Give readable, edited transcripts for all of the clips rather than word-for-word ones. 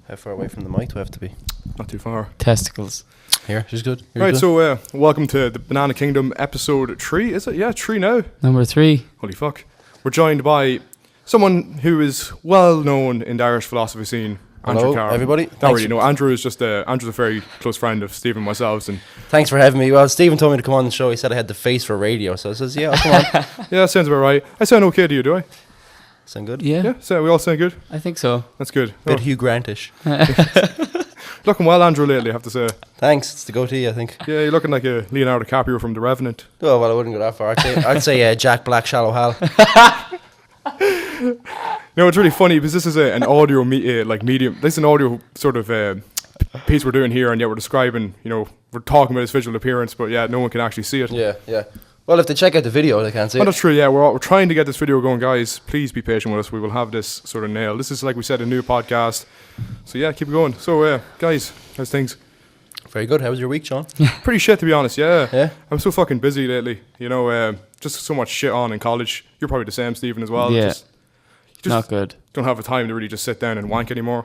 How far away from the mic do I have to be? Not too far. Testicles. Here, she's good. Right, so welcome to the Banana Kingdom episode 3, is it? Yeah, 3 now. Number 3. Holy fuck. We're joined by someone who is well known in the Irish philosophy scene. Andrew Hello, Carr. everybody. Don't really know. Andrew is just Andrew's a very close friend of Stephen and myself. And Thanks for having me. Well, Stephen told me to come on the show. He said I had the face for radio, so I says, yeah, I'll come on. yeah, that sounds about right. I sound okay to you, do I? Sound good? Yeah, So we all sound good? I think so. That's good. Bit Hugh Grantish. Looking well, Andrew, lately, I have to say. Thanks. It's the goatee, I think. Yeah, you're looking like a Leonardo DiCaprio from The Revenant. Oh, well, I wouldn't go that far. I'd say Jack Black, Shallow Hal. No, it's really funny because this is an audio medium. This is an audio sort of piece we're doing here, and yet we're describing, we're talking about his visual appearance, but yeah, no one can actually see it. Yeah. Well, if they check out the video, they can't see Oh, it. that's true, yeah. We're trying to get this video going, guys. Please be patient with us. We will have this sort of nailed. This is, like we said, a new podcast. So yeah, keep it going. So, guys, how's things? Very good. How was your week, Sean? Pretty shit, to be honest, yeah. Yeah? I'm so fucking busy lately. Just so much shit on in college. You're probably the same, Stephen, as well. Yeah. Just Not good. don't have the time to really just sit down and wank anymore.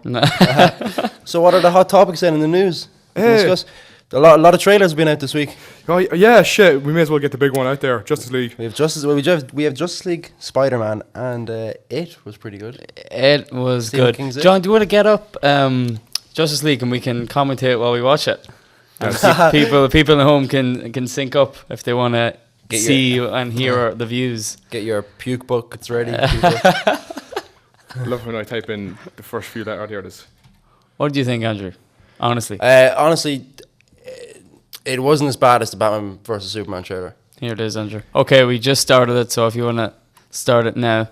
So what are the hot topics then in the news? Discuss. A lot of trailers have been out this week. Oh, yeah, shit. We may as well get the big one out there. Justice League. We have Justice League, Spider-Man, and It was pretty good. It was Stephen good. King's It. John, do you want to get up Justice League and we can commentate while we watch it? And people at home can sync up if they want to see and hear the views. Get your puke buckets ready. I love when I type in the first few letters. Here it is. What do you think, Andrew? Honestly. Honestly, it wasn't as bad as the Batman vs Superman trailer. Here it is, Andrew. Okay, we just started it, so if you want to start it now.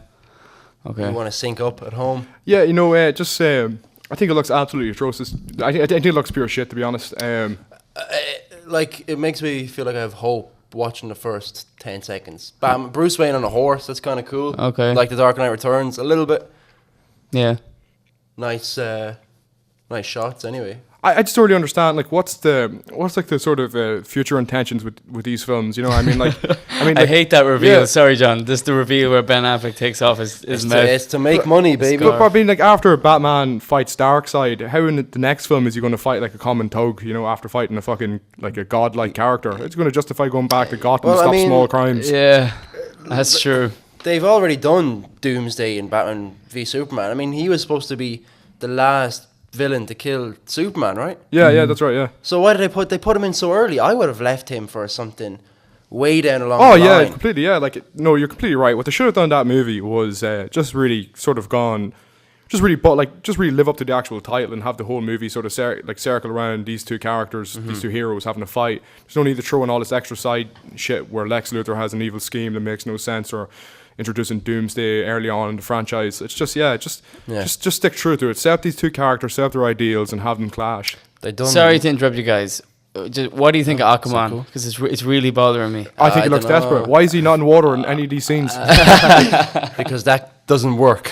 Okay. You want to sync up at home? Yeah, I think it looks absolutely atrocious. I think it looks pure shit, to be honest. It makes me feel like I have hope watching the first 10 seconds. Bruce Wayne on a horse, that's kind of cool. Okay. Like The Dark Knight Returns, a little bit. Yeah. Nice shots anyway. I just don't really understand, what's the sort of future intentions with these films, I mean, I hate that reveal. Yeah. Sorry, John. This is the reveal where Ben Affleck takes off his mouth. It's to make money, baby. But I mean, after Batman fights Darkseid, how in the next film is he going to fight like a common thug, after fighting a fucking, a godlike character? It's going to justify going back to Gotham to stop small crimes. Yeah, that's true. They've already done Doomsday in Batman v Superman. I mean, he was supposed to be the last villain to kill Superman, right? Yeah, that's right, yeah. So why did they put him in so early? I would have left him for something way down along the line. Yeah, completely, yeah. No, you're completely right. What they should have done in that movie was just really sort of just really live up to the actual title and have the whole movie sort of circle around these two characters, these two heroes having a fight. There's no need to throw in all this extra side shit where Lex Luthor has an evil scheme that makes no sense, or introducing Doomsday early on in the franchise. It's just stick true to it. Set up these two characters, set up their ideals, and have them clash. Sorry to interrupt you guys. What do you think of Aquaman? Because it's really bothering me. I think he looks desperate. Why is he not in water in any of these scenes? Because that doesn't work.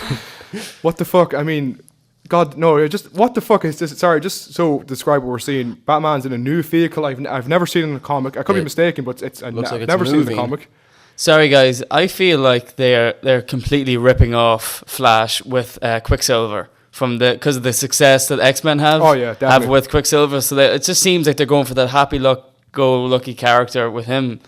What the fuck? I mean, God, no. What the fuck is this? Sorry, just so describe what we're seeing. Batman's in a new vehicle. I've never seen in a comic. I could be mistaken, but I've never seen in the comic. Sorry, guys. I feel like they're completely ripping off Flash with Quicksilver because of the success that X-Men have. Oh yeah, definitely. Have with Quicksilver. So it just seems like they're going for that happy-go-lucky character with him.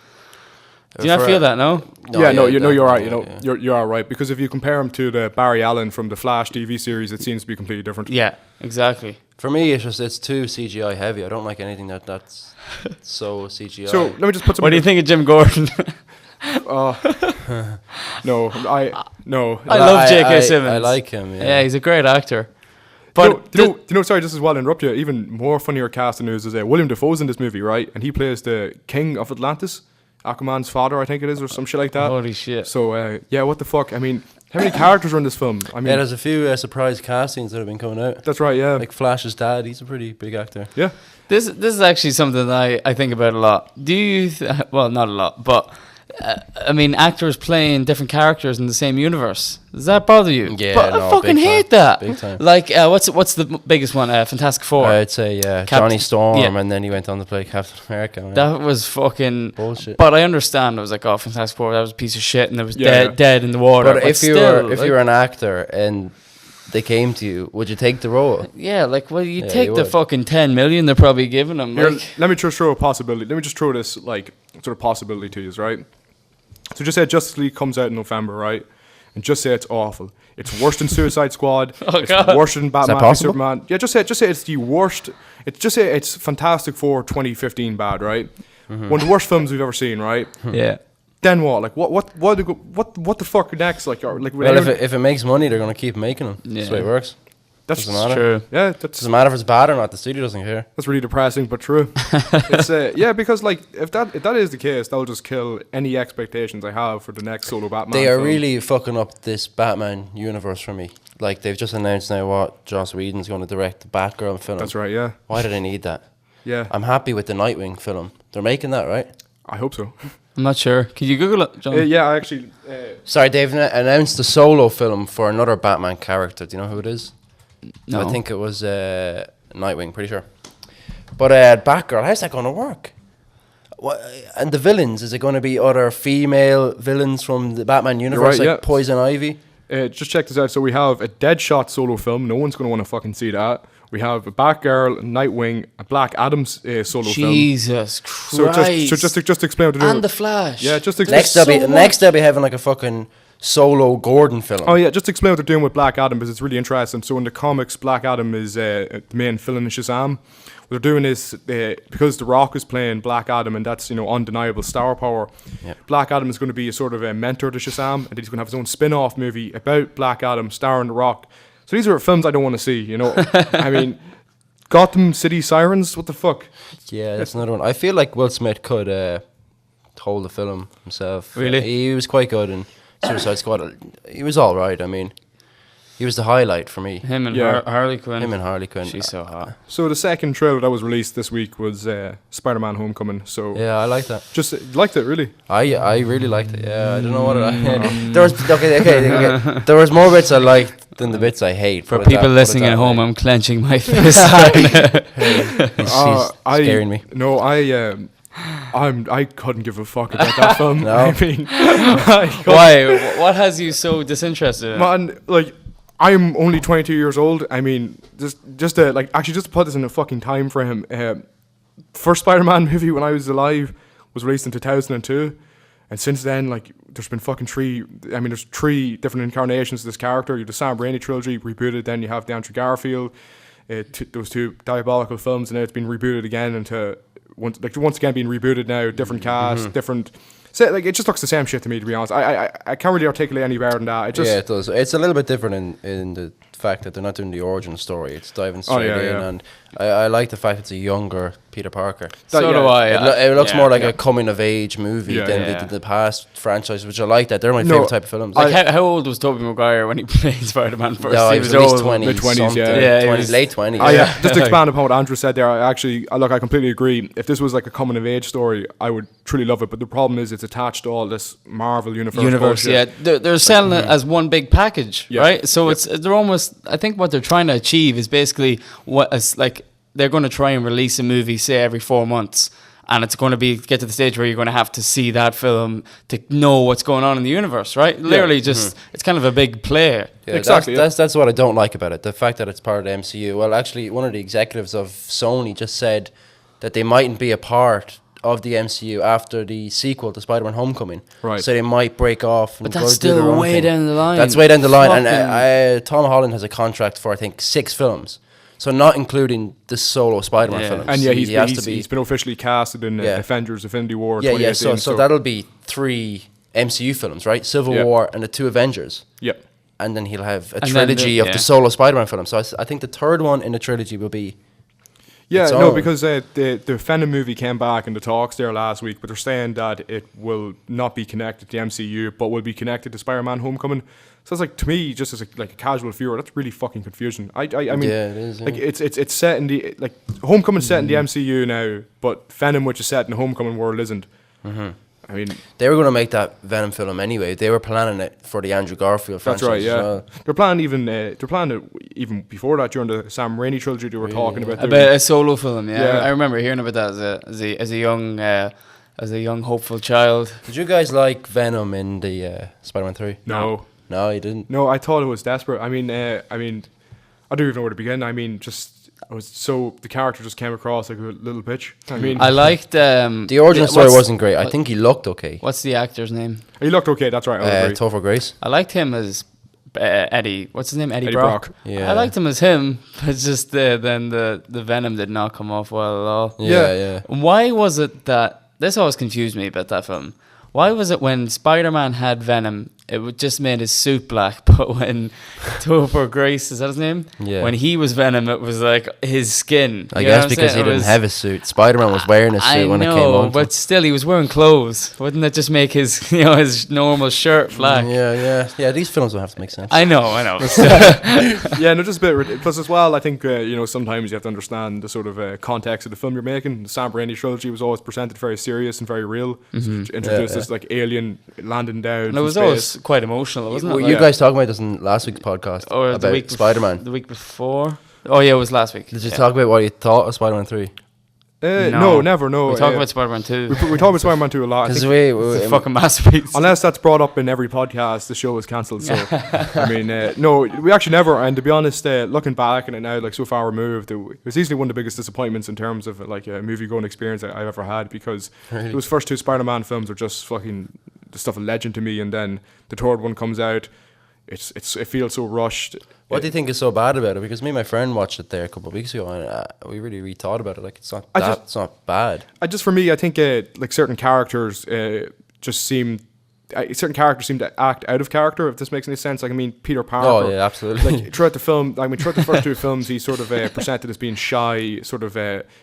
Do you not feel that? No. You're right. You're all right, because if you compare him to the Barry Allen from the Flash TV series, it seems to be completely different. Yeah, exactly. For me, it's too CGI heavy. I don't like anything that's so CGI. So let me just put some. What do you think of Jim Gordon? No. I love J.K. Simmons. I like him. Yeah, he's a great actor. But sorry, just as well interrupt you. Even more funnier casting news is William Dafoe's in this movie, right? And he plays the King of Atlantis, Aquaman's father, I think it is, or some shit like that. Holy shit! So what the fuck? I mean, how many characters are in this film? I mean, there's a few surprise castings that have been coming out. That's right. Yeah, like Flash's dad. He's a pretty big actor. Yeah. This is actually something that I think about a lot. Do you? Well, not a lot, but. I mean, actors playing different characters in the same universe. Does that bother you? Yeah, but I fucking hate that. Big time. Like, what's the biggest one? Fantastic Four. I'd say Johnny Storm, and then he went on to play Captain America. Man. That was fucking bullshit. But I understand. I was like, Fantastic Four. That was a piece of shit, and it was dead in the water. But if you were an actor and they came to you, would you take the role? Yeah, like, well, you Yeah, take you the would. fucking 10 million they're probably giving him. Here, Like, let me just throw a possibility. Let me just throw this like sort of possibility to you, right? So just say Justice League comes out in November, right? And just say it's awful. It's worse than Suicide Squad. Oh, it's God. worse than Batman v possible? Superman. Yeah, just say it's the worst. Just say it's Fantastic Four 2015 bad, right? One of the worst films we've ever seen, right? yeah. Then what? Like what the fuck next? Like like Well, if it makes money, they're going to keep making them. That's the way it Yeah. works. that's doesn't matter. True. Yeah, that's Doesn't matter if it's bad or not. The studio doesn't care. That's really depressing, but true. It's yeah, because like if that is the case, that'll just kill any expectations I have for the next solo Batman. They are film. really fucking up this Batman universe for me. Like, they've just announced now what Joss Whedon's going to direct the Batgirl film. That's right. Yeah, Why do they need that? yeah. I'm happy with the Nightwing film. They're making that, right? I hope so. I'm not sure. Can you Google it, John? Yeah, I actually. Sorry, they've announced a solo film for another Batman character. Do you know who it is? No. I think it was Nightwing, pretty sure. But Batgirl, how's that going to work? What, and the villains, is it going to be other female villains from the Batman universe, right, like yeah. Poison Ivy? Just check this out. So we have a Deadshot solo film. No one's going to want to fucking see that. We have a Batgirl, Nightwing, a Black Adam's solo film. Jesus So Christ. just explain what to do. and the Flash. Yeah, just explain. Next they'll be having like a fucking solo Gordon film. Oh yeah, just explain what they're doing with Black Adam because it's really interesting. So in the comics, Black Adam is the main villain in Shazam. What they're doing is because The Rock is playing Black Adam, and that's undeniable star power. Yep. Black Adam is going to be a sort of a mentor to Shazam, and he's going to have his own spin-off movie about Black Adam, starring The Rock. So these are films I don't want to see. I mean, Gotham City Sirens. What the fuck? Yeah, that's another one. I feel like Will Smith could hold the film himself. Really? He was quite good in Suicide Squad. He was all right. I mean, he was the highlight for me. Him and Yeah. Harley Quinn. Him and Harley Quinn. She's so hot. So the second trailer that was released this week was Spider-Man: Homecoming. So Yeah, I like that. just liked it really. I really liked it. Yeah, I don't know what there was. Okay. There was more bits I liked than the bits I hate. For put it people that- listening put it at that home, way. I'm clenching my fist. right now. He's scaring me. No, I couldn't give a fuck about that film. No? I mean, I couldn't. Why? What has you so disinterested? Man, like, I'm only 22 years old. I mean, just to put this in a fucking time frame. First Spider-Man movie when I was alive was released in 2002, and since then, like, there's been fucking there's 3 different incarnations of this character. You have the Sam Raimi trilogy rebooted, then you have the Andrew Garfield, those 2 diabolical films, and now it's been rebooted again into once again being rebooted now, different cast, different. So, like, it just looks the same shit to me, to be honest. I can't really articulate any better than that. It just, Yeah, it does. It's a little bit different in the fact that they're not doing the origin story. It's diving straight in, yeah. and I like the fact it's a younger Peter Parker. So yeah, do I. It looks yeah. more like a coming of age movie Yeah, than yeah. the past franchise, which I like. That they're my No, favorite type of films. Like, how old was Tobey Maguire when he played Spider-Man first? No, he he was was at least old. 20s, mid-20s, yeah. Yeah, he 20s, was- late 20s. Just to expand upon what Andrew said there, I completely agree. If this was like a coming of age story, I would truly love it. But the problem is it's attached to all this Marvel universe. Universe, bullshit. yeah, they're selling it as one big package, Yeah. right? So they're almost. I think what they're trying to achieve is basically they're going to try and release a movie, say every 4 months, and it's going to get to the stage where you're going to have to see that film to know what's going on in the universe, right? Literally, just it's kind of a big play. Yeah, Exactly, That's what I don't like about it. The fact that it's part of the MCU. Well, actually, one of the executives of Sony just said that they mightn't be a part of the MCU after the sequel to Spider-Man: Homecoming. Right. So they might break off. And But go that's do their still own way thing. down the line. That's way down the line. Fucking- And Tom Holland has a contract for, I think, 6 films. So not including the solo Spider-Man Yeah. films. And yeah, He has to be. he's been officially casted in Yeah. Avengers: Infinity War. Yeah. 2018, So that'll be 3 MCU films, right? Civil Yeah. War and the 2 Avengers. yeah. And then he'll have a And then trilogy the- of yeah. the solo Spider-Man films. So I think the third one in the trilogy will be. Yeah, its no, own. because the Venom movie came back in the talks there last week, but they're saying that it will not be connected to the MCU, but will be connected to Spider-Man: Homecoming. So it's like, to me, just as a casual viewer, that's really fucking confusing. I mean, Yeah, it is, like yeah. it's set in the Homecoming's set in the MCU now, but Venom, which is set in the Homecoming world, isn't. I mean, They were going to make that Venom film anyway. They were planning it for the Andrew Garfield that's franchise. right. Yeah, as well. they're planning it even before that during the Sam Raimi trilogy. They were talking about doing- About a solo film, yeah. Yeah. I remember hearing about that as a young hopeful child. Did you guys like Venom in the Spider-Man 3? No. No, he didn't. No, I thought it was desperate. I mean, I don't even know where to begin. I mean, the character just came across like a little bitch. I mean, I liked The origin story wasn't great. I think he looked okay. What's the actor's name? he looked okay. That's right. I agree. Topher Grace. I liked him as Eddie. What's his name? Eddie Brock. Brock. Yeah. I liked him as him, but just then the venom did not come off well at all. Yeah. Why was it that this always confused me about that film? Why was it when Spider-Man had venom, it just made his suit black, but when Topher Grace, is that his name? Yeah. When he was venom, it was like his skin. I You know guess what I'm because saying? he It didn't was- have his suit. Spider-Man was wearing his suit when it came on. but still, he was wearing clothes. Wouldn't that just make his, his normal shirt black? Yeah. These films don't have to make sense. I know. Yeah, no, just a bit. Plus, as well, I think sometimes you have to understand the sort of context of the film you're making. The Sam Raimi trilogy was always presented very serious and very real. Introduced this like alien landing down. And it from was space. always quite emotional, wasn't it? Were Like- you guys talking about this in last week's podcast or about Spider-Man? The week before? Oh yeah, it was last week. Did you talk about what you thought of Spider-Man 3? No, never. No, We talk about Spider-Man 2. we talk about Spider-Man 2 a lot. I Because think It's a fucking masterpiece. unless that's brought up in every podcast, the show is cancelled. So, I mean, no, we actually never. And to be honest, looking back on it now, like so far removed, it was easily one of the biggest disappointments in terms of like a movie-going experience I've ever had, because those first two Spider-Man films are just fucking the stuff of legend to me. And then the third one comes out, it feels so rushed. What do you think is so bad about it? Because me and my friend watched it there a couple of weeks ago, and we really rethought about it. Like it's not it's not bad. For me, I think like certain characters just seem. Certain characters seem to act out of character, if this makes any sense. Like, I mean, Peter Parker. Oh, yeah, absolutely. Like, throughout the first two films, he's sort of presented as being shy, sort of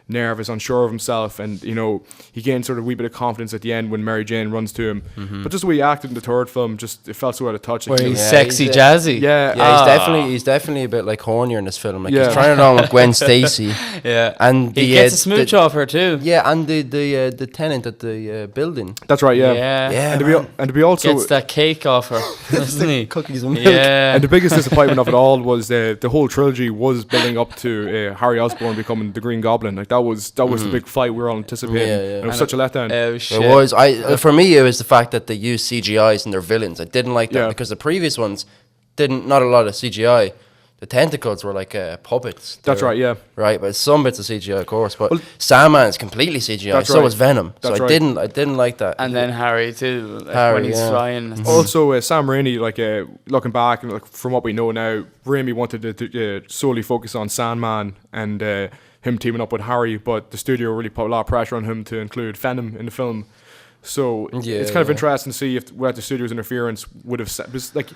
nervous, unsure of himself, and, he gained sort of a wee bit of confidence at the end when Mary Jane runs to him. But just the way he acted in the third film, it felt so out of touch. Where Like, he's Yeah, sexy, he's jazzy. Yeah, he's definitely a bit like hornier in this film. Like Yeah. he's trying it on with Gwen Stacy. Yeah. And He gets a smooch off her too. Yeah, and the tenant at the building. That's right, yeah. Yeah, And to be also Gets that cake off her, doesn't he? Cookies and milk. Yeah. and the biggest disappointment of it all was the whole trilogy was building up to Harry Osborn becoming the Green Goblin. Like that was the big fight we were all anticipating. Yeah, yeah. And it was such a letdown. Oh shit. It was. For me, it was the fact that they used CGIs in their villains. I didn't like that Yeah. because the previous ones not a lot of CGI. The tentacles were like puppets. That's right, yeah. Right, but some bits of CGI, of course. But Well, Sandman is completely CGI. That's So right. was Venom. That's so right. I didn't like that. And then Harry too, like Harry, when he's yeah. flying. Also, Sam Raimi, like looking back and like, from what we know now, Raimi wanted to solely focus on Sandman and him teaming up with Harry, but the studio really put a lot of pressure on him to include Venom in the film. So it's kind of interesting to see if whether the studio's interference would have like.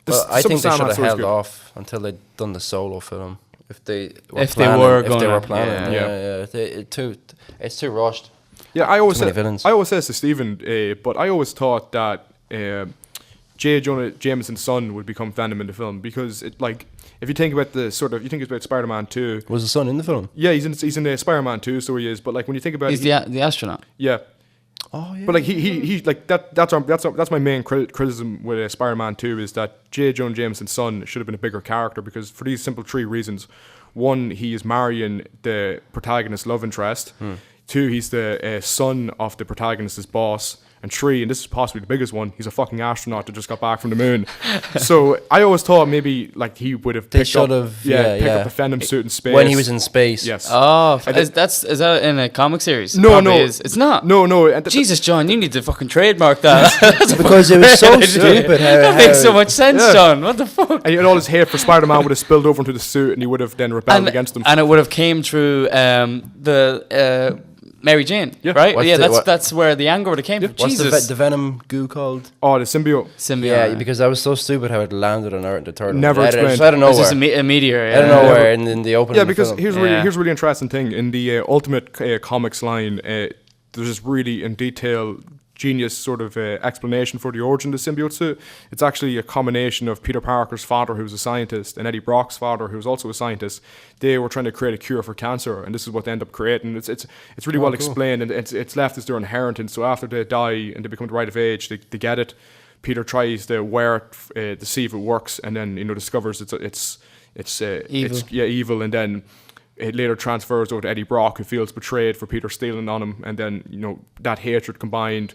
I think they should have held good. off until they'd done the solo film. If they were If they were planning, yeah. It's too rushed. Yeah, I always Too many said, villains. I always says to Stephen, but I always thought that J. Jonah Jameson's son would become Venom in the film, because it like if you think about you think about Spider-Man 2. Was the son in the film? Yeah, he's in Spider-Man 2, so he is. But like when you think about He's the astronaut. yeah. Oh yeah. But like he like that's my main criticism with Spider-Man 2 is that J. Jonah Jameson's son should have been a bigger character, because for these simple three reasons: one, he is marrying the protagonist's love interest; two, he's the son of the protagonist's boss; and three, and this is possibly the biggest one, he's a fucking astronaut that just got back from the moon. So I always thought maybe like he would have picked up up the Venom suit in space when he was in space. Yes. Oh, And is that in a comic series? No, Probably no. is. It's not. No. And Jesus, John, you need to fucking trademark that. Because it was so stupid. That makes so much sense, Yeah. John. What the fuck? And all his hate for Spider-Man would have spilled over into the suit, and he would have then rebelled against them. And it would have came through the Mary Jane, Yeah. right? What's That's where the anger would have came from. What's Jesus. the Venom goo called? Oh, the symbiote. Symbiote. Yeah, because that was so stupid how it landed on Earth in the third one. Never explained. Just out of It was nowhere. just a meteor. Out of Yeah. nowhere in the opening. Yeah, of the because film. here's Yeah. a really interesting thing in the Ultimate Comics line. There's this really in detail, genius sort of explanation for the origin of the symbiote suit. It's actually a combination of Peter Parker's father, who was a scientist, and Eddie Brock's father, who was also a scientist. They were trying to create a cure for cancer, and this is what they end up creating. It's really well explained, and it's left as their inheritance. So after they die and they become the right of age, they get it. Peter tries to wear it to see if it works, and then discovers it's Evil. evil, and then it later transfers over to Eddie Brock, who feels betrayed for Peter stealing on him, and then that hatred combined,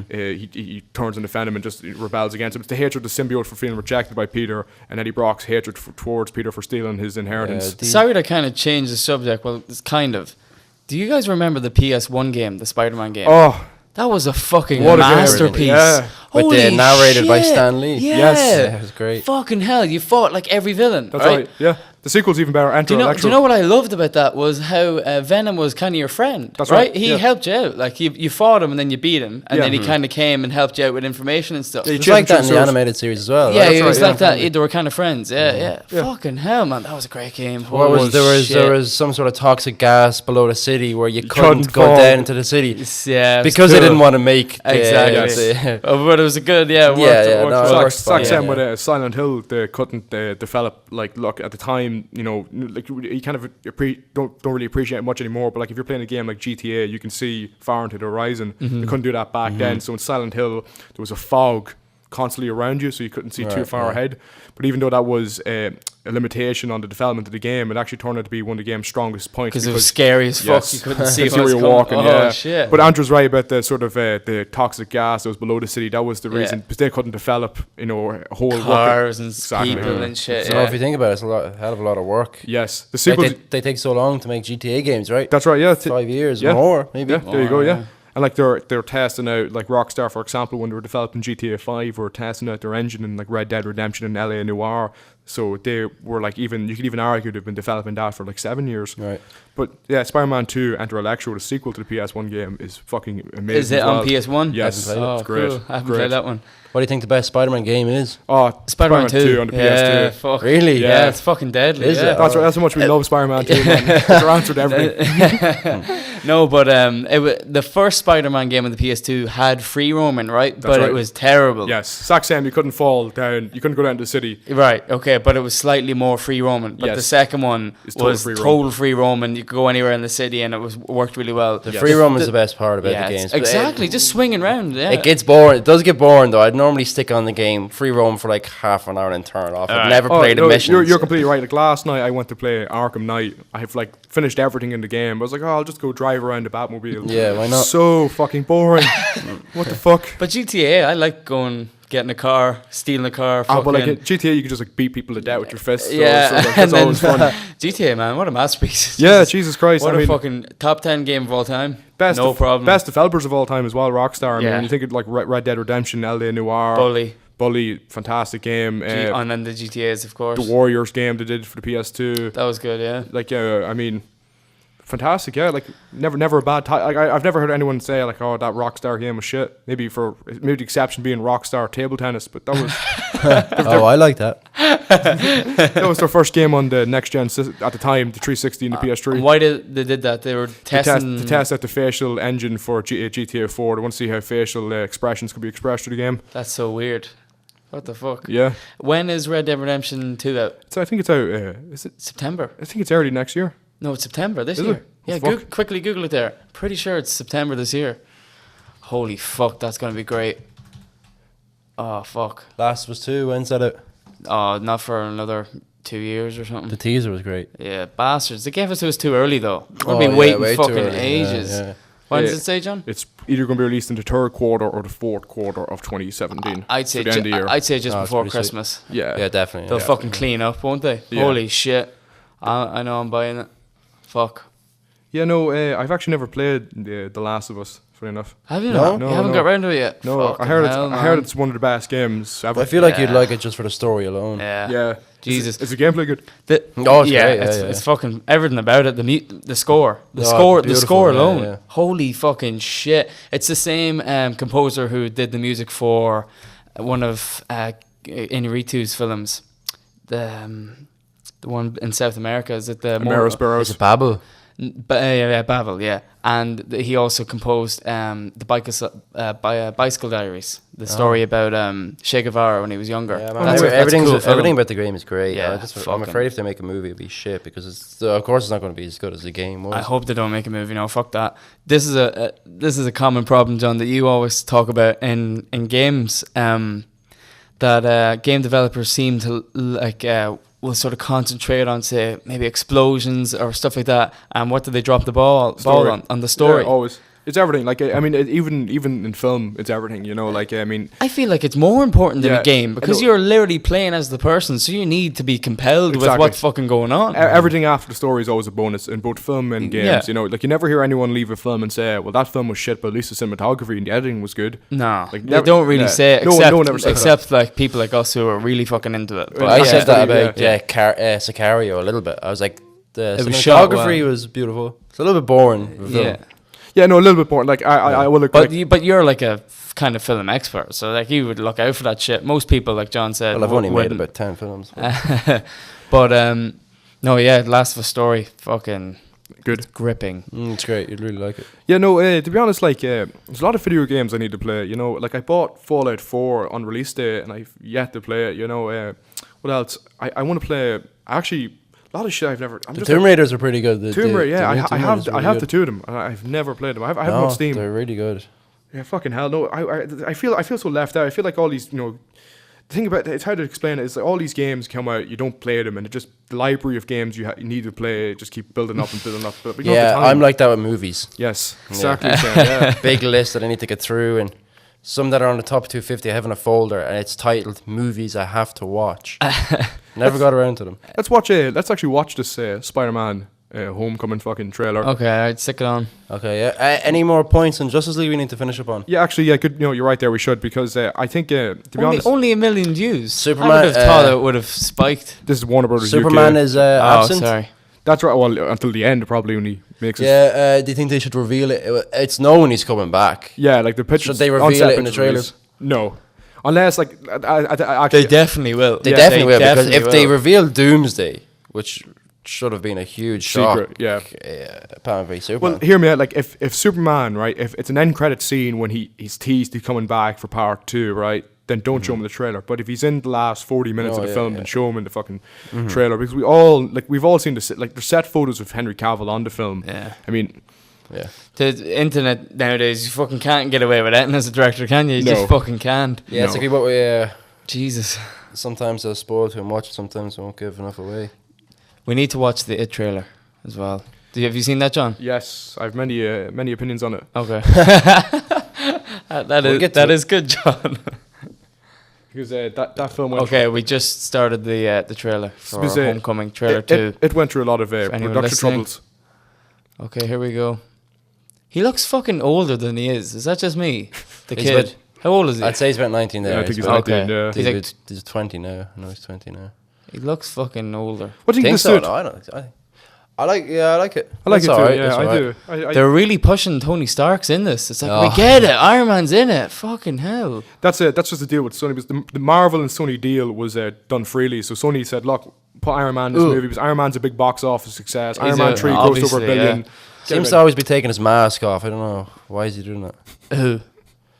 he turns on the Venom and just rebels against him. It's the hatred of the symbiote for feeling rejected by Peter, and Eddie Brock's hatred towards Peter for stealing his inheritance. Sorry to kind of change the subject. Well, it's kind of. Do you guys remember the PS1 game, the Spider-Man game? Oh, that was a fucking what a game. masterpiece. Yeah. With the Holy narrated by shit. Stan Lee. Yeah. Yes. Yeah, it was great. Fucking hell, you fought like every villain. That's right. Yeah, the sequel's even better. Enter Do you Electro. know what I loved about that was how Venom was kind of your friend. That's right, He yeah. helped you out. Like you fought him and then you beat him, and Yeah. then he kind of came and helped you out with information and stuff. Yeah, It was like that in the Swords. animated series as well. Yeah, right? it was right, like yeah. that. They were kind of friends. Yeah. Yeah. Fucking hell, man, that was a great game. What was Holy there shit. was some sort of toxic gas below the city where you couldn't couldn't go fall. down into the city Yeah, it was because they cool. didn't want to make Exactly. the- Oh, but it was a good. Yeah, it worked, Yeah, it yeah, worked no, it well. worked fine. Same Yeah. with Silent Hill. They couldn't develop look at the time. Like you kind of don't really appreciate it much anymore. But like if you're playing a game like GTA, you can see far into the horizon. Mm-hmm. They couldn't do that back then. So in Silent Hill, there was a fog constantly around you, so you couldn't see too Right, far right. ahead. But even though that was a limitation on the development of the game, it actually turned out to be one of the game's strongest points Because it was scary as fuck. Yes. You couldn't You see could see what where was you're walking. coming. Oh Yeah, shit! But Andrew's right about the sort of the toxic gas that was below the city. That was the Yeah. reason, because they couldn't develop, a whole cars and Exactly. people and shit. So Yeah. if you think about it, it's a hell of a lot of work. Yes, the Like sequel. they take so long to make GTA games, right? That's right. Yeah, 5 years yeah. more, maybe. Yeah, there you go. Oh, Yeah. yeah. And like they're testing out, like Rockstar, for example, when they were developing GTA 5, were testing out their engine in like Red Dead Redemption and LA Noire. So they were like, you could even argue they've been developing that for like 7 years. Right. But yeah, Spider-Man 2 Enter Electro, the sequel to the PS1 game, is fucking amazing. Is it as on well. PS1? Yes, Haven't played it. Oh, it's great. cool. I haven't Great. played that one. What do you think the best Spider-Man game is? Oh, Spider-Man 2 on the yeah, PS2. fuck. Really? Yeah, Yeah. it's fucking deadly. Is yeah. it? That's right. That's how much we love Spider-Man 2. Man. It's our answer to everything. No, but the first Spider-Man game on the PS2 had free roaming, right? But right. it was terrible. Yes, exact same. You couldn't fall down. You couldn't go down to the city. Right, okay, but it was slightly more free roaming. But Yes. the second one It's total was free roam. total free roaming. You could go anywhere in the city and it worked really well. The Yes. free roam is The- the best part about Yeah, the it's- games. But exactly, just swinging around. Yeah. It gets boring. It does get boring though. I'd normally stick on the game free roam for like half an hour and turn it off. I've Alright. never Oh, played a no, mission. You're completely right. Like last night, I went to play Arkham Knight. I have like finished everything in the game. I was like, oh, I'll just go drive around the Batmobile. Yeah, why not? So fucking boring. What the fuck? But GTA, I like going, getting a car, stealing a car. Oh, but like fucking- in GTA, you can just like beat people to death with your fists. yeah, so, like, and that's then always fun. GTA, man, what a masterpiece. Yeah, Jesus Christ. What I a mean, fucking top 10 game of all time. best no of- problem. Best developers of all time as well, Rockstar. I Yeah. mean, you think of like Red Dead Redemption, LA Noire, Bully. fantastic game. And then the GTAs, of course. The Warriors game they did for the PS2. That was good, yeah. Like, I mean, fantastic. Yeah, like never a bad time. Like I've never heard anyone say like, oh, that Rockstar game was shit. Maybe the exception being Rockstar table tennis, but that was Oh, I like that. that was their first game on the next gen at the time, the 360 and the PS3. And why did they did that? They were testing. To test out the facial engine for GTA 4. They want to see how facial expressions could be expressed through the game. That's so weird. What the fuck? Yeah. When is Red Dead Redemption 2 out? So I think it's out. Is it? September. I think it's early next year. No, it's September this Is year. it? Yeah, Oh, fuck. quickly Google it there. Pretty sure it's September this year. Holy fuck, that's gonna be great. Oh fuck. Last was 2. When's that out? Oh, not for another 2 years or The something. teaser was great. Yeah, bastards. They gave us to us too early though. We've Oh, been yeah, waiting way too fucking early. Yeah, ages. yeah. When does Yeah. it say, John? It's either going to be released in the third quarter or the fourth quarter of 2017. I'd say so the end of the year. I'd say just Oh, it's before pretty sweet. Christmas. yeah. Yeah, definitely. They'll yeah. fucking clean up, won't they? Yeah. Holy shit. I know I'm buying it. Fuck. Yeah, no, I've actually never played the Last of Us. Funny enough. Have you No? not? No, You haven't no. got around to it yet? No, Fucking I heard hell, I heard man. it's one of the best games ever. I feel like you'd Yeah. like it just for the story alone. Yeah. Yeah. Jesus. Is the gameplay good? Oh, it's yeah, great, it's, yeah. it's fucking everything about it. The score, the Oh, score, the beautiful, score yeah, alone. yeah. Holy fucking shit! It's the same composer who did the music for one of Inarritu's films, the one in South America. Is it the Amaris It's Barrows. a Babel. Babel, yeah, and he also composed the Bicycle Diaries, the story about Che Guevara when he was younger. Yeah, That's man. a- that's a Everything's cool film. everything about the game is great. Yeah, Yeah, I'm fucking- afraid if they make a movie, it'll be shit because of course it's not going to be as good as the game was. I hope they don't make a movie. No, fuck that. This is a common problem, John, that you always talk about in games. That game developers seem to will sort of concentrate on, say, maybe explosions or stuff like that. And what do they drop the ball on the story? Yeah, always. It's everything. Like, I mean, even in film, it's everything. You know, like, I mean, I feel like it's more important than Yeah, a game because you're literally playing as the person, so you need to be compelled with Exactly. what's fucking going on. everything after the story is always a bonus in both film and games. Yeah. You know, like, you never hear anyone leave a film and say, "Well, that film was shit, but at least the cinematography and the editing was good." No, Like, they never- don't really yeah. say it, No one ever says except like people like us who are really fucking into it. But I Yeah. said that about Yeah. Sicario a little bit. I was like, the It was shot cinematography well. was beautiful. It's a little bit boring. the film. yeah. Yeah, no, a little bit more. Like, I will agree. But you're like a kind of film expert, so like you would look out for that shit. Most people, like John said, Well, I've only made wouldn't. about 10 films. But no, yeah, Last of Us story, fucking Good. gripping. It's great. You'd really like it. Yeah, no, to be honest, like, there's a lot of video games I need to play, you know, like, I bought Fallout 4 on release day, and I've yet to play it, you know, what else? I want to play, actually, a lot of shit I've never, I'm The just Tomb Raiders are pretty good. Tomb Raider, yeah, the new Tomb Raiders are I really have good. the two of them, and I've never played them, I have them No, on Steam. they're really good. Yeah, fucking hell, no, I feel so left out, I feel like all these, you know, the thing about it's how to explain it is like all these games come out, you don't play them, and it just the library of games you need to play just keep building up and building up. But you don't have Yeah, the time. I'm like that with movies. Yes, exactly. the same, yeah. Big list that I need to get through, and some that are on the top 250 I have in a folder, and it's titled movies I have to watch. Never got around to them. Let's actually watch this Spider-Man Homecoming fucking trailer. Okay, I'd stick it on. Okay, yeah. Any more points on Justice League we need to finish up on? Yeah, actually, yeah, good. You know, you're right there. We should because I think to be honest, Only 1 million views. Superman, I would have thought it would have spiked. this is Warner Brothers. Superman UK. is Oh, absent. sorry. That's right. Well, until the end, probably when he makes it. Yeah, do you think they should reveal it? It's known he's coming back. Yeah, like the pictures. Should they reveal on-set it in the pictures trailers? No, unless like I actually. They definitely will. They Yeah, definitely will, because definitely if they will. reveal Doomsday, which should have been a huge shock. Secret, yeah. Apparently, Superman. Well, hear me out. Like, if Superman, right, if it's an end credit scene when he's teased he's coming back for part 2, right, then don't show him the trailer. But if he's in the last 40 minutes Oh, of the yeah, film, yeah. then show him in the fucking trailer because we've all seen the there's set photos of Henry Cavill on the film. Yeah. I mean, yeah. The internet nowadays, you fucking can't get away with it. And as a director, can you? You No. just fucking can't. Yeah, it's No. like what we. Jesus. Sometimes they'll spoil to and watch it, sometimes they won't give enough away. We need to watch the It trailer as well. Have you seen that, John? yes, I've many opinions on it. Okay. that We'll is get to that it. is good, John. Because that film went Okay, we just started the trailer for Because, Homecoming trailer it, 2. it went through a lot of anyone production listening. troubles. Okay, here we go. He looks fucking older than he is. Is that just me? The He's kid. about- How old is he? I'd say he's about 19 there. Yeah, I think he's Okay. 19. Yeah. He's like- he's 20 now. No, he's 20 now. He looks fucking older. What do you think Think this so? suit? No, I don't. I like it. I like That's it too. alright, Yeah, that's I alright. do. They're really pushing Tony Stark's in this. It's like, Oh. we get it. Iron Man's in it. Fucking hell. That's it. That's just the deal with Sony. Because the Marvel and Sony deal was done freely. So Sony said, "Look, put Iron Man in this Ooh. movie because Iron Man's a big box office success. He's Iron Man a- 3 grossed over obviously, $1 billion." yeah. Seems to always be taking his mask off. I don't know. Why is he doing that? Who?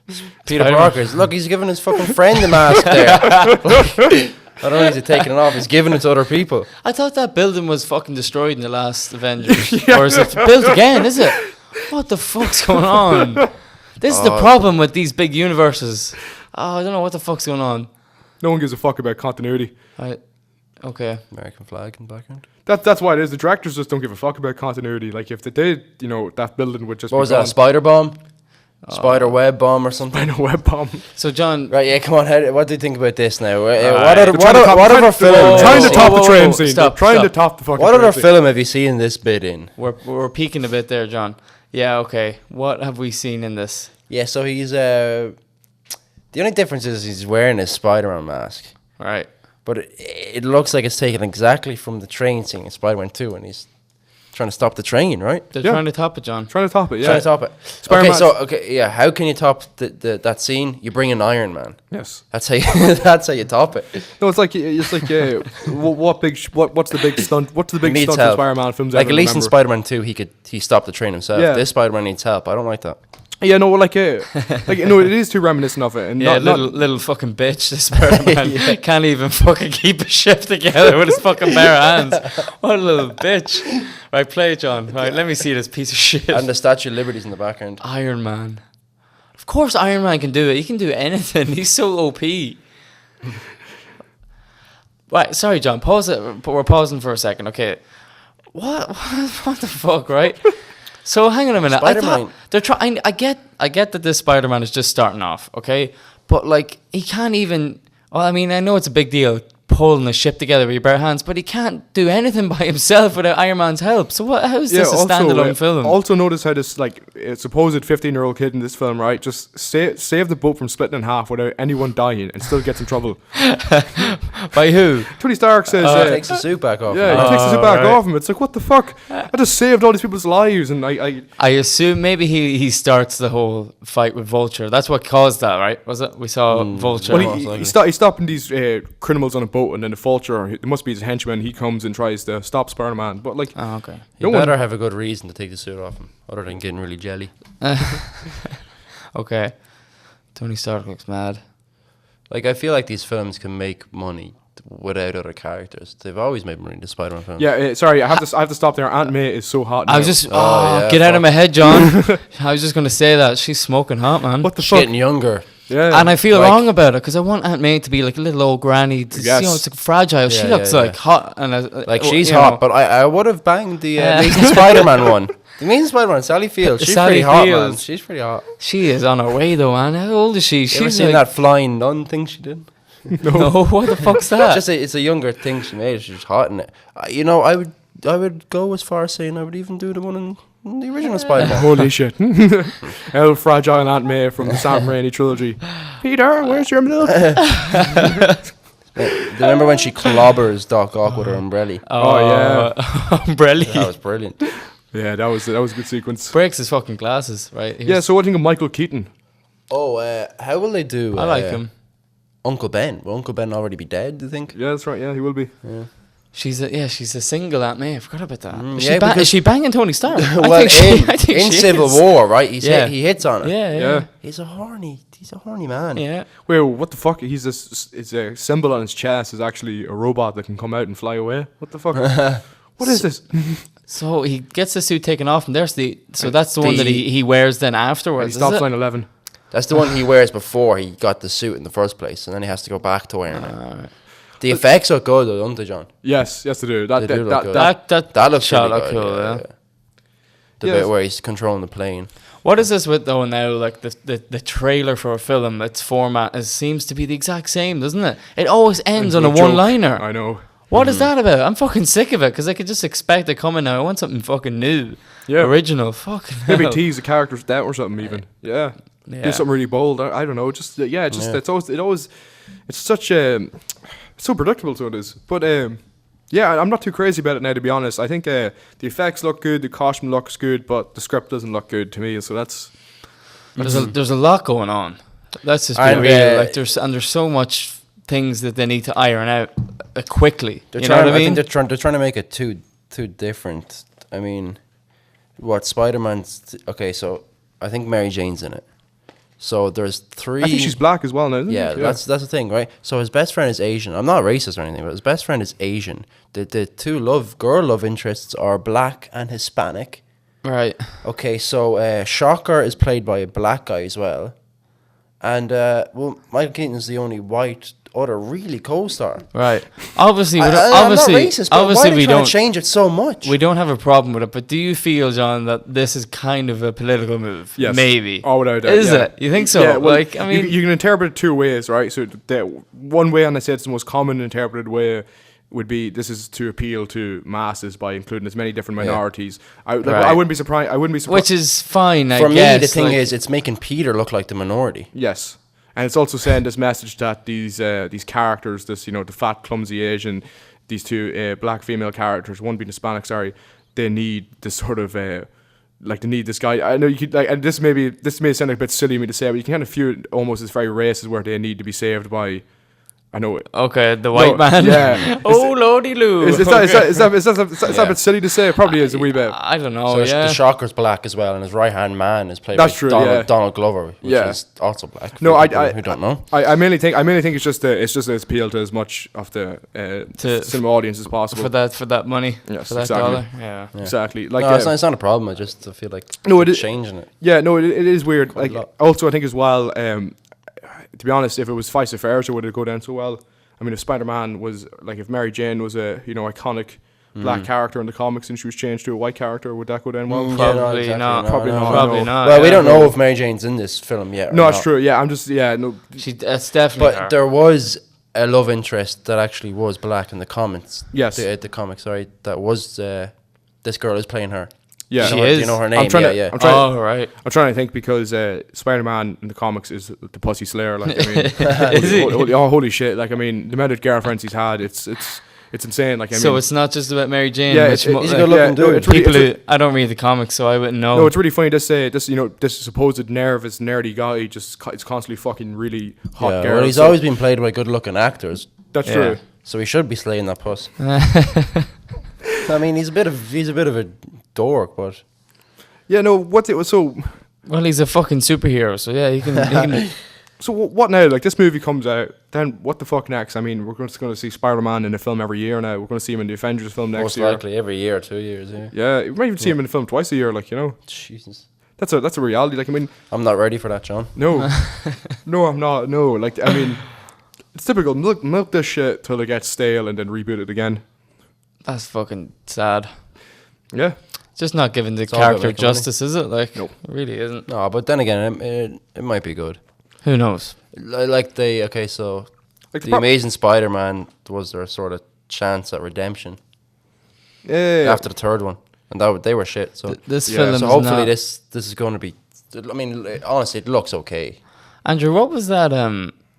Peter Spider-Man. Parker's. Look, he's giving his fucking friend the mask there. Not only is he taking it off, he's giving it to other people. I thought that building was fucking destroyed in the last Avengers. Or is it built again, is it? What the fuck's going on? This is the problem with these big universes. Oh, I don't know what the fuck's going on. No one gives a fuck about continuity. Okay. American flag in the background. That's why it is. The directors just don't give a fuck about continuity. Like if they did, you know, that building would just What be was that? A gone. spider bomb? Spider web bomb or something? I know, web bomb. So, John, Right, yeah, come on. What do you think about this now? Right. What They're trying to top- other they're film? trying to Whoa, top whoa, the whoa, train whoa. scene. Stop, They're trying to stop. top the fucking What train other scene. film have you seen this bit in? we're peeking a bit there, John. Yeah, okay. What have we seen in this? Yeah, so he's the only difference is he's wearing his Spider-Man mask, Right. but it looks like it's taken exactly from the train scene in Spider-Man 2, and he's trying to stop the train, right? They're Yeah. trying to top it, John. Trying to top it, yeah. Trying to top it. Spider-Man- How can you top that scene? You bring in Iron Man. Yes. That's how you, that's how you top it. No, it's like what's the big stunt? What's the big Needs stunt in help. Spider-Man films? Like ever at least in remember? Spider-Man 2, he stopped the train himself. Yeah. This Spider-Man needs help. I don't like that. Yeah, no, like no, it is too reminiscent of it, and Yeah, not little fucking bitch. This Spider-Man can't even fucking keep a ship together with his fucking bare hands. What a little bitch. Right, play it, John. Right, let me see this piece of shit. And the Statue of Liberty's in the background. Iron Man. Of course Iron Man can do it. He can do anything. He's so OP. Right, sorry, John. Pause it. We're pausing for a second. Okay. What the fuck, right? So hang on a minute. Spider-Man. They're trying. I get that this Spider-Man is just starting off, okay? But like, he can't even. Well, I mean, I know it's a big deal pulling a ship together with your bare hands, but he can't do anything by himself without Iron Man's help. So how is this a standalone film? Also, notice how this supposed 15-year-old kid in this film, right, just save the boat from splitting in half without anyone dying and still gets in trouble. By who? Tony Stark says, takes the suit back off. yeah, he takes the suit back off him. It's like, what the fuck? I just saved all these people's lives, and I assume maybe he starts the whole fight with Vulture. That's what caused that, right? Was it? We saw Vulture. Well, he's stopping these criminals on a boat, and then the Vulture, it must be his henchman, he comes and tries to stop Spider-Man. But like, Oh, okay. You better have a good reason to take the suit off him, other than getting really jelly. Okay. Tony Stark looks mad. Like, I feel like these films can make money without other characters. They've always made money, the Spider-Man films. yeah, sorry, I have to stop there. Aunt May is so hot now. I was just, yeah, get out of my head, John. I was just going to say that. She's smoking hot, man. what the She's fuck? getting younger. Yeah. And I feel Like- wrong about it because I want Aunt May to be like a little old granny. Yes. You know, it's like fragile. She Yeah, looks yeah, like yeah. hot. And Like, she's you hot, know. but I would have banged the Amazing Spider-Man one. The Amazing Spider-Man, Sally Fields. She's Sally pretty hot, man. Fields. She's pretty hot. She is on her way, though, man. How old is she? You ever She's seen like, that flying nun thing she did? No, what the fuck's that? It's a younger thing she made. She's hot in it. You know, I would go as far as saying I would even do the one in the original Spider-Man. Holy shit. El Fragile Aunt May from the Sam Raimi trilogy. Peter, where's your milk? Remember when she clobbers Doc Ock with her umbrella? Oh, yeah. Umbrella. That was brilliant. Yeah, that was a good sequence. Breaks his fucking glasses, right? Yeah, so what do you think of Michael Keaton? Oh, how will they do? I like him. Uncle Ben. Will Uncle Ben already be dead, do you think? Yeah, that's right. Yeah, he will be. She's a single Aunt May. I forgot about that. yeah, Is she banging Tony Stark? Well, I think in she Civil is. War, right? He Yeah. hits on it. Yeah. Yeah. He's a horny man. Yeah. Wait, what the fuck? It's a symbol on his chest is actually a robot that can come out and fly away. What the fuck? What is this? So he gets the suit taken off, and that's the one that he wears then He afterwards. stops is it? 9/11. That's the one he wears before he got the suit in the first place, and then he has to go back to wearing it. The effects are good, though, don't they, John? Yes, they do. They do look good. That That looks shot really looked good, cool. Yeah. The Yeah, bit it's- where he's controlling the plane. What is this with though now? Like the trailer for a film, its format seems to be the exact same, doesn't it? It always ends on a Joke. one-liner. I know. What is that about? I'm fucking sick of it because I could just expect it coming now. I want something fucking new, Yeah. original. Fucking Maybe hell. tease the character's death or something even. Yeah. Yeah. Do something really bold. I don't know. Just it's such it's so predictable, so it is. But yeah, I'm not too crazy about it now, to be honest. I think the effects look good, the costume looks good, but the script doesn't look good to me. So that's There's a lot going on. That's just And, being real. Like there's so much things that they need to iron out quickly. They're You know trying. what I mean? think they're trying to make it too different. I mean, what Spider-Man's? Okay, so I think Mary Jane's in it. So there's three. I think she's black as well now, isn't Yeah, she? that's the thing, right? So his best friend is Asian. I'm not racist or anything, but his best friend is Asian. The two girl love interests are black and Hispanic. Right. Okay, so Shocker is played by a black guy as well, and well, Michael Keaton is the only white other really co-star. Right. Obviously, I'm obviously, not racist, but obviously, why are they we trying don't to change it so much? we don't have a problem with it. But do you feel, John, that this is kind of a political move? Yes. Maybe. Oh, without a doubt, Is yeah. it? You think so? Yeah, well, like, I mean, you can interpret it two ways, right? So the one way, and I say it's the most common interpreted way, would be this is to appeal to masses by including as many different minorities. I Right. wouldn't be surprised. I wouldn't be surprised. which is fine. I For me, guess. the thing like- is, it's making Peter look like the minority. Yes, and it's also saying this message that these characters, this the fat, clumsy Asian, these two black female characters, one being Hispanic, they need this sort of like they need this guy. I know you could like, and this may sound like a bit silly of me to say, but you can kind of feel it almost as very racist where they need to be saved by. I know it. okay, the white man. Yeah. Oh, lordy loo. Is that a bit silly to say? It probably is a wee bit. I don't know. So yeah. the Shocker's black as well, and his right-hand man is played That's by true, yeah. Donald Glover, which Yeah. is also black. No, for people who don't know. I mainly think it's just it's appeal to as much of the cinema audience as possible. for that money. Yes, for that exactly. dollar. Yeah. Exactly. Like No, it's not a problem. I just feel like No, it is- changing it. yeah, no, it is weird. Quite Like a lot. also, I think as well. To be honest, if it was vice versa, would it go down so well? I mean, if Spider-Man was like, if Mary Jane was a iconic black character in the comics and she was changed to a white character, would that go down well? Probably not. Probably not. Probably no. not. Well, yeah. we don't know if Mary Jane's in this film yet. No, or that's not. true. Yeah, I'm just no. That's definitely But her. there was a love interest that actually was black in the comics. Yes. The comics, sorry. That was, this girl is playing her. Yeah, She Do is. you know her name? I'm trying Yeah, to, yeah. I'm trying, Oh, right. I'm trying to think because Spider-Man in the comics is the pussy slayer. Like, I mean, Is he? holy shit! Like, I mean, the amount of girl friends he's had, it's insane. Like, I So mean, it's not just about Mary Jane. yeah, which he's a good-looking dude. it's really, people it's, who I don't read the comics, so I wouldn't know. no, it's really funny. This supposed nerdy guy it's constantly fucking really hot Yeah, girl. well, he's so always been played by good-looking actors, that's Yeah. true. so he should be slaying that puss. I mean, he's a bit of a dork, but Yeah, no. What's it was so. Well, he's a fucking superhero, so yeah, he can So what now? Like, this movie comes out, then what the fuck next? I mean, we're just going to see Spider-Man in a film every year now. We're going to see him in the Avengers film next most year. likely every year or 2 years. Yeah. Yeah, we might even see him in a film twice a year. Like, Jesus, that's a reality. Like, I mean, I'm not ready for that, John. no, no, I'm not. No, like, I mean, it's typical. Milk this shit till it gets stale and then reboot it again. That's fucking sad. Yeah, Just not giving the It's all about character making money. justice, is it? Like, Nope. it really isn't. No, but then again, it might be good. Who knows? Like so like the Amazing Spider-Man was their sort of chance at redemption yeah, after the third one, and they were shit. So This Yeah, film so is hopefully not... this is going to be. I mean, honestly, it looks okay. Andrew, what was that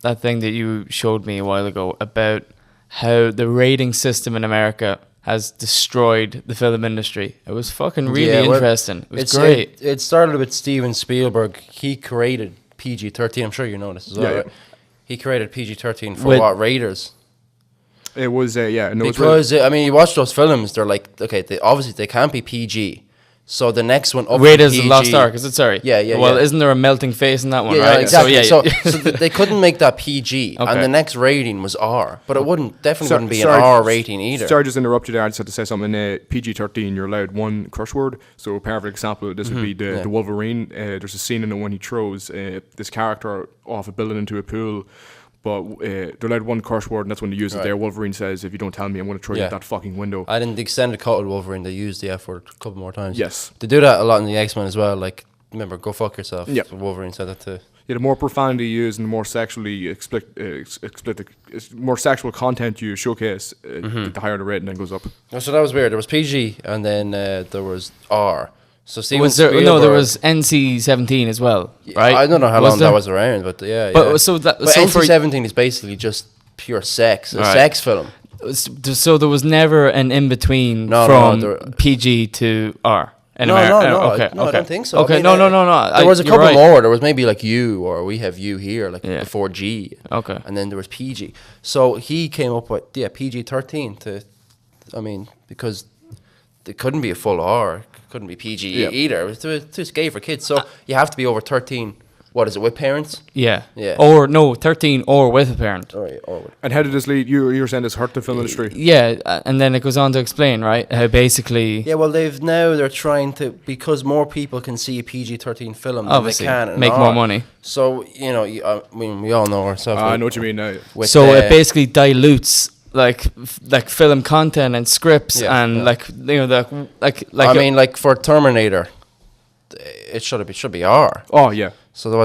that thing that you showed me a while ago about how the rating system in America has destroyed the film industry? It was fucking really Yeah, well, interesting. It was great. It started with Steven Spielberg. He created PG-13. I'm sure you know this as well. Yeah, Right? He created PG-13 for With- what? Raiders. it was. Yeah, no, it's Because I mean, you watch those films. They're like, okay, obviously they can't be PG. So the next one up Raiders from of PG, the Lost Ark, is it? Sorry. Yeah, yeah, Well, yeah. isn't there a melting face in that one, Yeah, right? exactly. So, So they couldn't make that PG, Okay. and the next rating was R. But it definitely wouldn't be sorry, an R rating either. Sorry, just interrupt you there. I just had to say something. PG-13, you're allowed one curse word. So a perfect example of this would be the Wolverine. There's a scene in it when he throws this character off a building into a pool. But they're allowed one curse word, and that's when they use it Right. there. Wolverine says, if you don't tell me, I'm going to throw you Yeah. out that fucking window. And in the extended cut with Wolverine, they used the F word a couple more times. Yes. They do that a lot in the X-Men as well. Like, remember, go fuck yourself. Yeah. Wolverine said that too. Yeah, the more profanity you use and the more sexually more sexual content you showcase, the higher the rating then goes up. So that was weird. There was PG, and then there was R. So Steven Was there, no, there Spielberg- was NC-17 as well, right? I don't know how Was long there? that was around, but yeah. But yeah. so that But so for NC-17 is basically just pure sex, a Right. sex film. so there was never an in between No, from there- PG to R. In No, America. no, Okay, no, I okay. don't think so. Okay, I mean, no. There was a you're couple right. more. There was maybe like you, or we have you here, like Yeah. before G. Okay. And then there was PG. So he came up with PG-13 I mean, because it couldn't be a full R, it couldn't be PG Yeah. either. It was too scary for kids. So you have to be over 13. What is it with parents? Yeah. Yeah. Or no, 13 or with a parent. Or And how did this lead? You're saying this hurt the film industry? Yeah, and then it goes on to explain, right? How basically yeah, well, they're trying to, because more people can see a PG-13 film than obviously they can an make R. more money. So I mean, we all know ourselves. I know what you mean now. with, So it basically dilutes like film content and scripts Yeah, and yeah. like I mean, like for Terminator, it should be R. Oh yeah. So the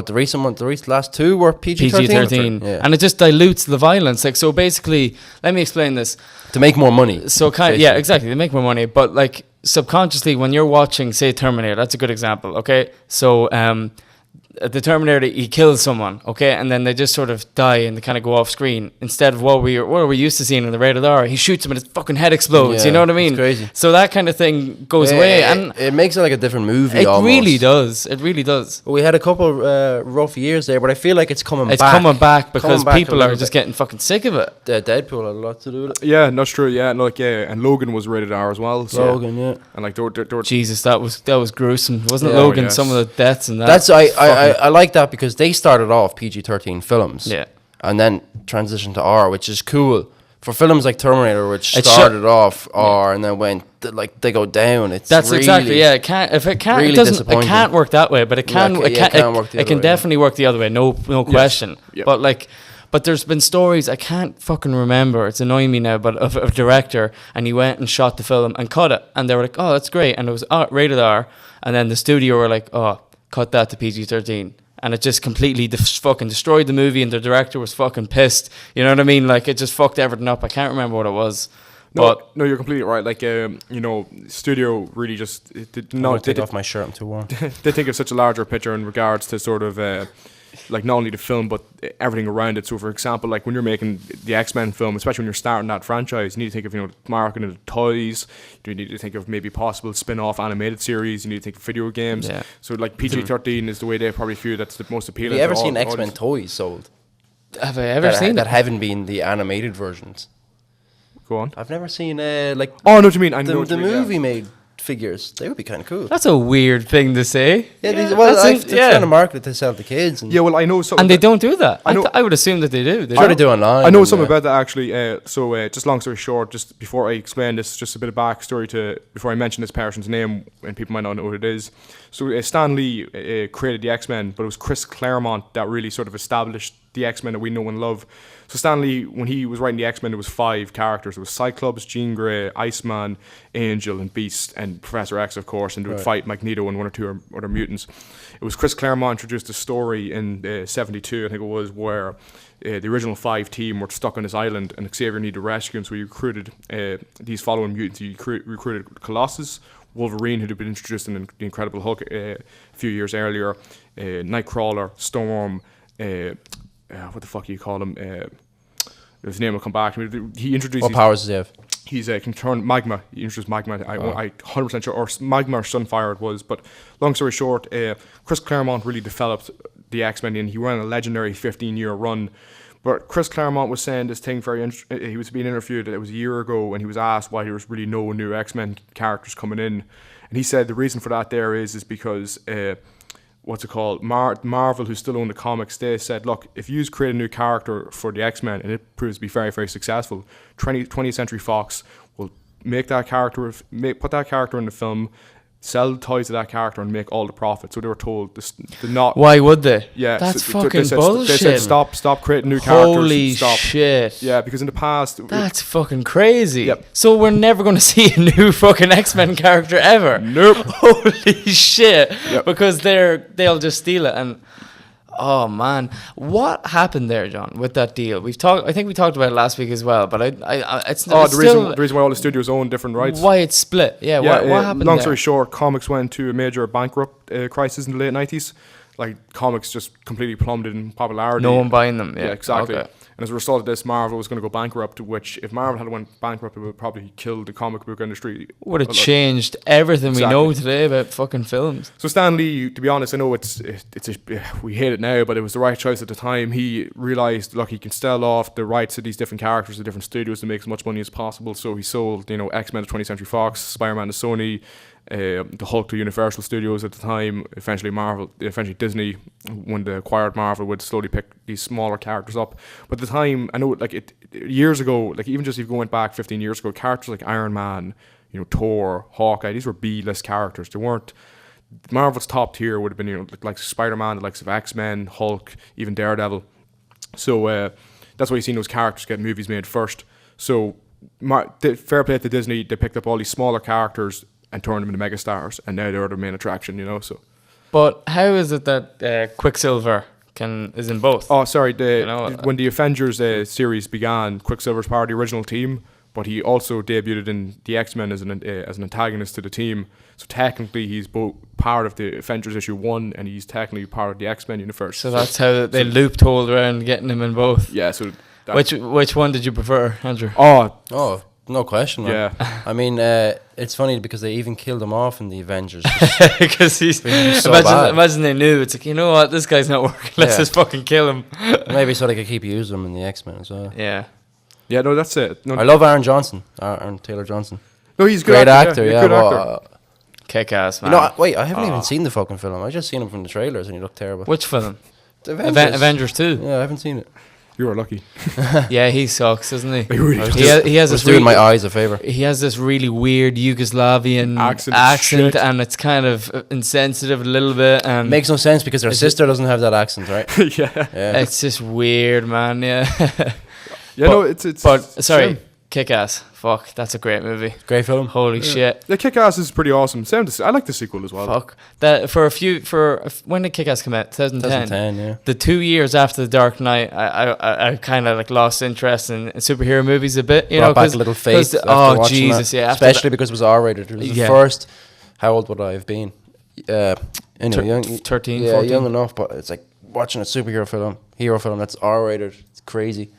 last two were PG-13. PG-13, Yeah. and it just dilutes the violence. Like, so basically, let me explain this. To make more money. So yeah, exactly. They make more money, but like subconsciously, when you're watching, say, Terminator, that's a good example. Okay, so the Terminator, he kills someone, okay, and then they just sort of die and they kind of go off screen instead of what we're used to seeing in the rated R. He shoots him and his fucking head explodes. Yeah, you know what I mean? it's crazy. So that kind of thing goes away, and it makes it like a different movie. it almost. really does. It really does. We had a couple rough years there, but I feel like it's coming back. It's coming back because Coming back a people are little just bit. getting fucking sick of it. Deadpool had a lot to do with it. Yeah, that's true. Yeah, no, like and Logan was rated R as well. So. Logan, yeah. And like there were Jesus, that was gruesome, wasn't it, Yeah. Logan? Oh, yes. Some of the deaths and that. That's I like that because they started off PG-13 films, Yeah. and then transitioned to R, which is cool for films like Terminator, which It started off R and then went they go down. It's That's really, exactly, yeah. It can't if it can't really it doesn't it disappointing. can't work that way, but it can Yeah, it can work the it other can way, definitely work the other way. No question. Yep. But like But there's been stories, I can't fucking remember, it's annoying me now, but of a director, and he went and shot the film and cut it, and they were like, oh, that's great, and it was rated R, and then the studio were like, oh, cut that to PG-13. And it just completely fucking destroyed the movie, and the director was fucking pissed. You know what I mean? Like, it just fucked everything up. I can't remember what it was. No, you're completely right. Like, studio really just Take off my shirt, I'm too warm. they think of such a larger picture in regards to sort of like not only the film but everything around it. So, for example, like when you're making the X-Men film, especially when you're starting that franchise, you need to think of marketing of the toys. You need to think of maybe possible spin-off animated series. You need to think of video games. Yeah. So, like PG-13 is the way they probably feel that's the most appealing. Have you ever seen X-Men toys sold? Have I ever seen that? Haven't been the animated versions. Go on. I've never seen like. Oh, I know what you mean. I know the movie made figures. They would be kind of cool. That's a weird thing to say. Yeah, they're trying to market to sell to kids. Yeah, well, I know something. And they don't do that. I would assume that they do. They do online. I know something about that actually. Just long story short, just before I explain this, just a bit of backstory before I mention this person's name, and people might not know who it is. So Stan Lee created the X-Men, but it was Chris Claremont that really sort of established the X-Men that we know and love. So Stan Lee, when he was writing the X-Men, there was 5 characters. It was Cyclops, Jean Grey, Iceman, Angel, and Beast, and Professor X, of course, and they would fight Magneto and 1 or 2 other mutants. It was Chris Claremont introduced a story in 72, I think it was, where the original 5 team were stuck on this island, and Xavier needed to rescue them, so he recruited these following mutants. He recruited Colossus, Wolverine, who had been introduced in The Incredible Hulk a few years earlier, Nightcrawler, Storm, what the fuck do you call him? His name will come back. He introduced. What powers does he have? He's can turn magma. He introduced magma. I 100% sure, or magma or sunfire it was. But long story short, Chris Claremont really developed the X-Men, and he ran a legendary 15-year run. But Chris Claremont was saying this thing he was being interviewed. It was a year ago, and he was asked why there was really no new X-Men characters coming in, and he said the reason for that is because. What's it called? Marvel, who still own the comics, they said, look, if you create a new character for the X-Men and it proves to be very, very successful, 20th Century Fox will make that character, put that character in the film, sell the toys of that character and make all the profit. So they were told to not. Why would they? Yeah, that's fucking bullshit. They said stop creating new characters. Holy stop. shit! Yeah, because in the past, that's fucking crazy. Yep. So we're never going to see a new fucking X-Men character ever. Nope. Holy shit! Yep. Because they'll just steal it. And oh man, what happened there, John, with that deal? I think we talked about it last week as well. But the reason why all the studios own different rights. Why it's split? Yeah. What happened? Long story short, comics went to a major bankrupt crisis in the late 90s. Like, comics just completely plummeted in popularity. No one buying them. Yeah, exactly. Okay. And as a result of this, Marvel was going to go bankrupt, which, if Marvel had went bankrupt, it would probably kill the comic book industry. Would have changed everything we know today about fucking films. So Stan Lee, to be honest, I know we hate it now, but it was the right choice at the time. He realised, look, he can sell off the rights to these different characters to different studios to make as much money as possible. So he sold, X-Men to 20th Century Fox, Spider-Man to Sony, the Hulk to Universal Studios at the time. Eventually Disney, when they acquired Marvel, would slowly pick these smaller characters up. But at the time, I know, years ago, even just if you went back 15 years ago, characters like Iron Man, Thor, Hawkeye, these were B-list characters. They weren't. Marvel's top tier would have been, like Spider-Man, the likes of X-Men, Hulk, even Daredevil. So that's why you've seen those characters get movies made first. So fair play to Disney, they picked up all these smaller characters and turned them into megastars, and now they're the main attraction, So. But how is it that Quicksilver is in both? Oh, sorry. When the Avengers series began, Quicksilver's part of the original team, but he also debuted in the X-Men as an antagonist to the team. So technically, he's both part of the Avengers issue 1, and he's technically part of the X-Men universe. So that's how they loopholed around getting him in both. Yeah. So which one did you prefer, Andrew? Oh. No question, man. Yeah. I mean, it's funny because they even killed him off in the Avengers. Because he's so imagine they knew. It's like, you know what, this guy's not working. Let's just fucking kill him. Maybe so they could keep using him in the X-Men as well. Yeah. Yeah, no, that's it. No, I love Aaron Taylor Johnson. No, he's great actor. Yeah, good actor. Kick-ass, man. I haven't even seen the fucking film. I just seen him from the trailers and he looked terrible. Which film? Avengers. Avengers 2. Yeah, I haven't seen it. You are lucky. Yeah, he sucks, doesn't he? He really does. He has was this doing my eyes a favor. He has this really weird Yugoslavian Accent, accent, shit. and it's kind of insensitive a little bit. And Makes no sense because her sister doesn't have that accent, right? Yeah. Yeah. it's just weird, man. Yeah. Yeah, no, it's. But sorry, shame. Kick-Ass. Fuck, that's a great movie. Great film. Holy shit. The Kick-Ass is pretty awesome. I like the sequel as well. Fuck. That when did Kick-Ass come out? 2010. 2010, yeah. The 2 years after The Dark Knight, I kind of like lost interest in superhero movies a bit. You Brought know, back a little faith. after oh watching Jesus, that. yeah. After Especially because it was R-rated. It was Yeah. the first. How old would I have been? Anyway, young, 13, yeah, 14. young enough. But it's like watching a hero film that's R-rated. It's crazy.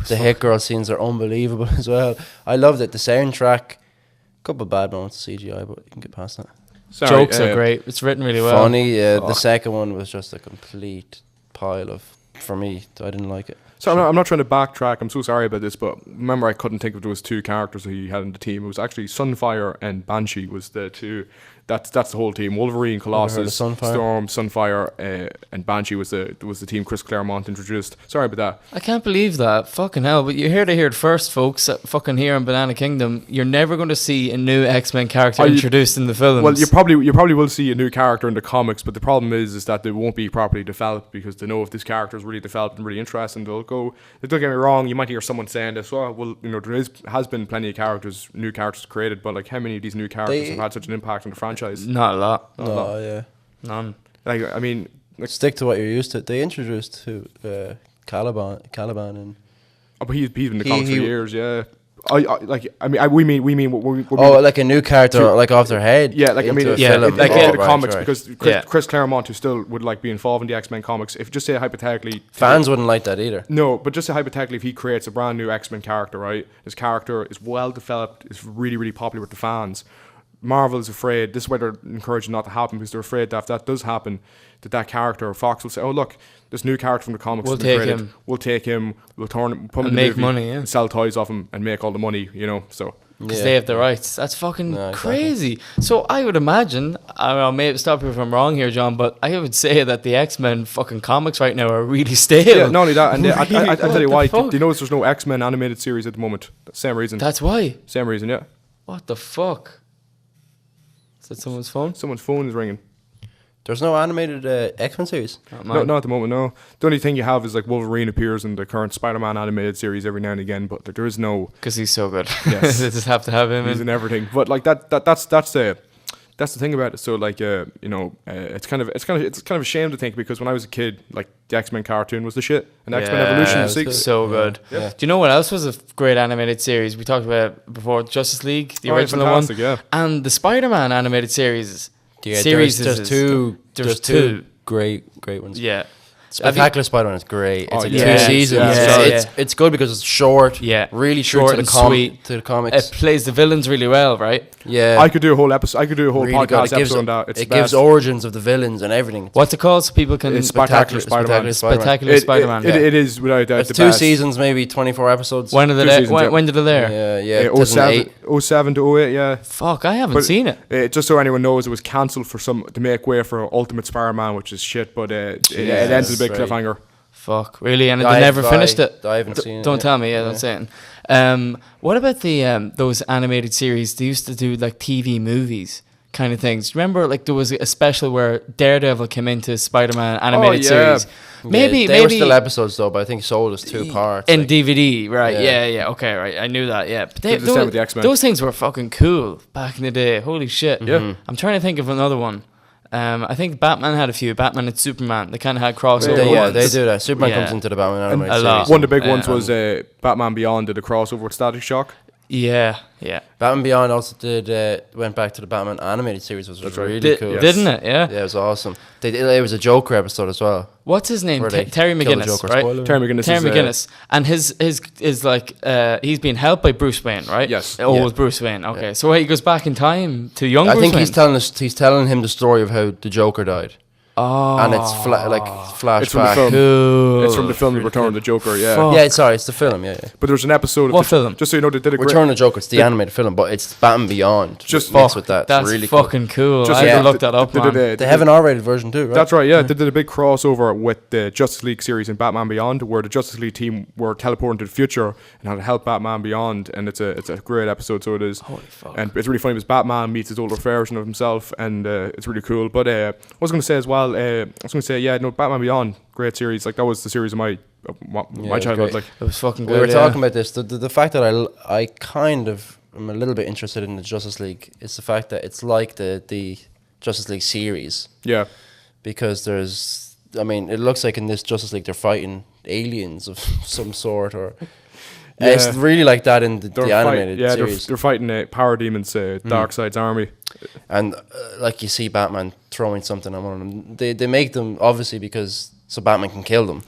The hit girl scenes are unbelievable as well. I loved it. The soundtrack, couple of bad moments of CGI, but you can get past that. Sorry, Jokes are great. It's written really well. Funny. The second one was just a complete pile of. For me, I didn't like it. So I'm not trying to backtrack. I'm so sorry about this, but remember I couldn't think of those two characters that he had in the team. It was actually Sunfire and Banshee was the two. That's the whole team. Wolverine, Colossus, Sunfire. Storm, Sunfire, and Banshee was the team Chris Claremont introduced. Sorry about that. I can't believe that. Fucking hell. But you heard it here first, folks. Fucking here in Banana Kingdom, you're never going to see a new X-Men character introduced in the films. Well, you probably will see a new character in the comics, but the problem is that they won't be properly developed because they know if this character is really developed and really interesting, they'll go. Don't get me wrong. You might hear someone saying this. Well, you know, has been plenty of new characters created, but like how many of these new characters have had such an impact on the franchise? Not a lot. Not a lot. Yeah. None. Like I mean, like, Stick to what you're used to. They introduced Caliban, and but he's been in the He- comics for he- years. Yeah. We mean what we like a new character, like off their head. Yeah, like I mean, into a yeah, film. like, into the Right, comics right. because Yeah. Chris Claremont, who still would like be involved in the X-Men comics, if just say hypothetically, Fans wouldn't like that either. no, but just say hypothetically, if he creates a brand new X-Men character, right? His character is well developed, is really really popular with the fans. Marvel is afraid. This is why they're encouraging not to happen because they're afraid that if that does happen, that character, Fox will say, "Oh look, this new character from the comics We'll has been take created. him. We'll take him. We'll turn him, put him And in the make movie, money, yeah. and sell toys off him, and make all the money." You know, so. Because Yeah. they have the rights. That's fucking No, exactly. crazy. So I would imagine, I don't know, maybe stop you if I'm wrong here, John, but I would say that the X-Men fucking comics right now are really stale. Yeah, not only that, and I tell you why. What the fuck? Do you notice there's no X-Men animated series at the moment? Same reason. That's why. Same reason, yeah. What the fuck? Is that someone's phone? Someone's phone is ringing. There's no animated X-Men series. No, not at the moment, no. The only thing you have is like Wolverine appears in the current Spider-Man animated series every now and again, but there is no. Because he's so good. Yes. They just have to have him He's in. in everything. But like that's the thing about it. So like it's kind of a shame to think because when I was a kid, like the X-Men cartoon was the shit, and X-Men Evolution was it's sick. So good. Yeah. Do you know what else was a great animated series? We talked about it before, Justice League, the Oh, original fantastic, one. yeah. And the Spider-Man animated series. Yeah, series there's is- two. There's There's two. two great ones. Yeah. Spectacular Spider-Man is great. It's Oh, like yeah. 2 seasons. Yeah, so yeah. it's good because it's short. Yeah. really Short true to and the sweet. to the comics. It plays the villains really well, right? Yeah, I could do a whole episode. I could do a whole really good. podcast It gives, episode on that. It's it the gives best. origins of the villains and everything. What's it called so people can... It's Spectacular Spider-Man. Spectacular Spider-Man. It is without a doubt It's the 2 best. seasons, maybe 24 episodes. When are they Two there? seasons, yeah. When did they there? Yeah, 07, 2008. 07 to 08, yeah. Fuck, I haven't But, seen it. Just so anyone knows, it was cancelled to make way for Ultimate Spider-Man, which is shit, but it ends with a big right. cliffhanger. Fuck, really? And I- they never I- finished it? I haven't seen it Don't yet. tell me, yeah, that's saying. What about the those animated series? They used to do like TV movies kind of things. Remember, like there was a special where Daredevil came into Spider-Man animated yeah. series. Maybe they were still episodes though, but I think sold as 2 parts. in like- DVD, right? Yeah. Yeah, okay, right. I knew that. Yeah, but Did the same with the X-Men. those things were fucking cool back in the day. Holy shit! Yeah. I'm trying to think of another one. I think Batman had a few. Batman and Superman. They kind of had crossover They- yeah, ones. they do that. Superman Yeah. comes into the Batman animated A lot. series. One of the big ones Yeah. was Batman Beyond did a crossover with Static Shock. Yeah, yeah. Batman Beyond also went back to the Batman animated series, which was right. really cool. Yes. Didn't it? Yeah. Yeah, it was awesome. It was a Joker episode as well. What's his name? Where they Terry kill the McGinnis, Joker. right? Spoiler. Terry McGinnis Terry is, McGinnis, and his is like he's being helped by Bruce Wayne, right? Yes. Old Yeah. Bruce Wayne. Okay, so he goes back in time to young I Bruce think Wayne. he's telling him the story of how the Joker died. Oh, and it's like flashback. It's from the film. Cool. It's from the film Return of the Joker. Yeah. Fuck. Yeah, sorry, it's the film. Yeah, yeah. But there's an episode of What film? Just so you know, they did a great. Return of the Joker. It's the animated film, but it's Batman Beyond. Just mixed with that. That's It's really fucking cool. Just I so have you to know, look that up, man. cool. They have an R-rated version too, right? That's right, yeah. They did a big crossover with the Justice League series in Batman Beyond, where the Justice League team were teleported to the future and had to help Batman Beyond, and it's a great episode, so it is. Holy fuck. And it's really funny because Batman meets his older version of himself, and it's really cool. But I was going to say as well, Batman Beyond, great series. Like, that was the series of my was childhood. great. Like, It was fucking good. We were yeah. talking about this. The fact that I kind of am a little bit interested in the Justice League is the fact that it's like the Justice League series, yeah. because it looks like in this Justice League they're fighting aliens of some sort, or it's really like that in the animated series. They're fighting power demons, Darkseid's army. And like you see Batman throwing something at one of them. They make them obviously because so Batman can kill them.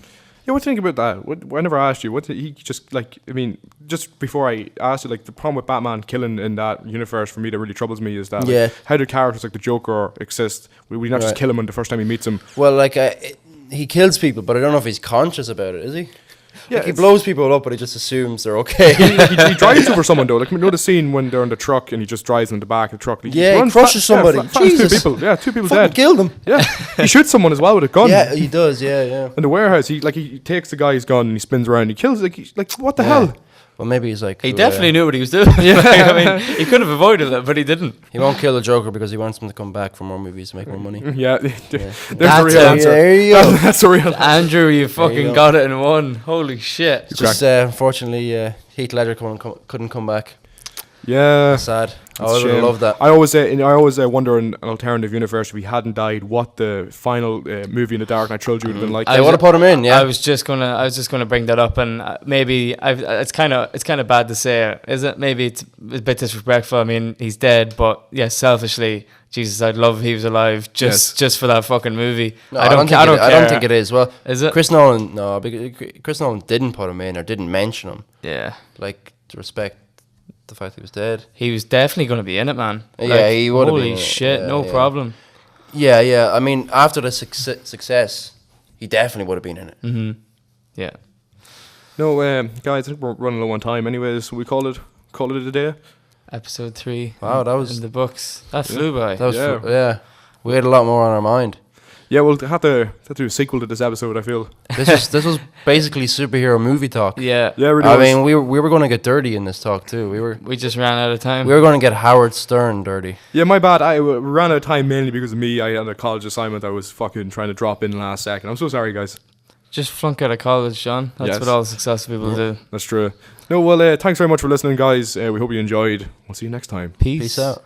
Yeah, what do you think about that? I never asked you. What did he just like? I mean, just before I asked you, like the problem with Batman killing in that universe for me that really troubles me is that how do characters like the Joker exist? We not just kill him on the first time he meets him. Well, like he kills people, but I don't know if he's conscious about it. Is he? Yeah, like he blows people up, but he just assumes they're okay. he drives over someone though. Like, you know the scene when they're in the truck and he just drives in the back of the truck. He crushes somebody. Jesus. Two people Fucking dead. killed them. Yeah, he shoots someone as well with a gun. Yeah, he does. Yeah. In the warehouse, he takes the guy's gun and he spins around. And he kills. Like what the hell? Well, maybe he's like He definitely knew what he was doing. He could have avoided it, but he didn't. He won't kill the Joker because he wants him to come back for more movies to make more money. Yeah, there's the That's real it. answer. There you go. That's the real. Andrew, you fucking go. got it in one. Holy shit. Just unfortunately, Heath Ledger couldn't come back. Yeah, Sad. I it's a would have shame. loved that. I always wonder in an alternative universe if he hadn't died, what the final movie in the Dark Knight trilogy would have been like. They would have put him in. Yeah. I was just gonna bring that up, and maybe it's kind of bad to say, is it? Maybe it's a bit disrespectful. I mean, he's dead, but yeah, selfishly, Jesus, I'd love if he was alive just for that fucking movie. No, I don't think it is. Well, is it? Chris Nolan? No, because Chris Nolan didn't put him in or didn't mention him. Yeah, Like, to respect the fact he was dead. he was definitely gonna be in it, man. Yeah, he would have been. Holy shit, no problem. Yeah. I mean, after the success, he definitely would have been in it. Mm-hmm. Yeah. No, guys, I think we're running low on time. Anyways, we call it a day. Episode 3. Wow, that was in the books. That flew by. That was we had a lot more on our mind. Yeah, we'll have to do a sequel to this episode, I feel. This was basically superhero movie talk. Yeah. Yeah, really I was. mean, we were going to get dirty in this talk too. We just ran out of time. We were going to get Howard Stern dirty. Yeah, my bad. I ran out of time mainly because of me. I had a college assignment I was fucking trying to drop in last second. I'm so sorry, guys. Just flunk out of college, John. That's Yes. what all successful people do. That's true. No, well, thanks very much for listening, guys. We hope you enjoyed. We'll see you next time. Peace. Peace out.